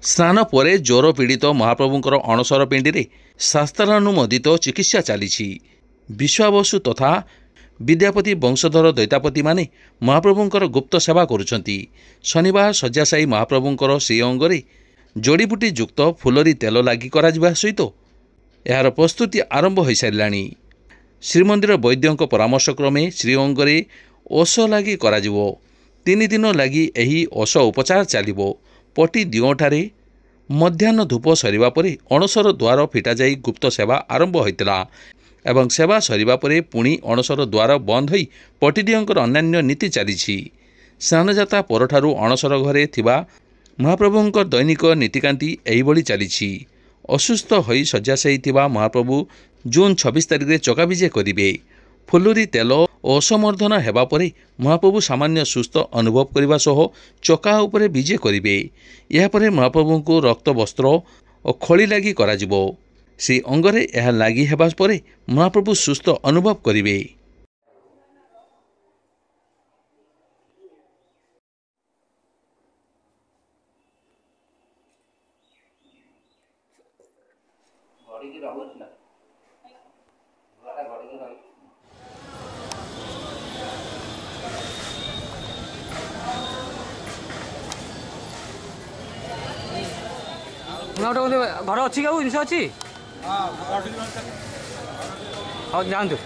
स्नान पर ज्वर पीड़ित महाप्रभुंकर अणसर पिंडी शास्त्रानुमोदित चिकित्सा चली। विश्वावसु तथा विद्यापति वंशधर दैतापति माने महाप्रभुंकर गुप्त सेवा करुछंती। शनिवार शय्याशायी महाप्रभुंकर श्री अंगरे जड़ीबूटी युक्त फुलरी तेल लगी करा सहित यार प्रस्तुति आरंभ हो साराणी। श्रीमंदिर वैद्यों परामर्श क्रमे श्रीअंगरे ओष लगी करा 3 दिन लगी यही ओष उपचार चलिबो। पटी दियोठारे मध्याह्न धूप सरिबा परे अणसर द्वार फिटा जाई गुप्त सेवा आरंभ होइतिला एवं सेवा सरिबा परे पुणी अणसर द्वार बंद होई पटीदियोंकर अन्यान्य नीति चलीछि। स्नानजाता परठारु अणसर घरे थिबा महाप्रभुंकर दैनिक नीतिकांति एहिभଳି चलीछि। असुस्थ होई शय्याशायी थिबा महाप्रभु जून 26 तारिख रे चका विजे करिवे। फुलुरी तेल असमर्दन हेबा परे महाप्रभु सामान्य सुस्थ अनुभव करने सह चका उपरे विजे करिवे। या परे महाप्रभु को रक्त वस्त्र और खड़ी लगी करा जिवो। श्री अंगरे यह लगी हेबा परे महाप्रभु सुस्थ अनुभव करिवे। घर अच्छी क्या जिन अच्छी हाँ जानतु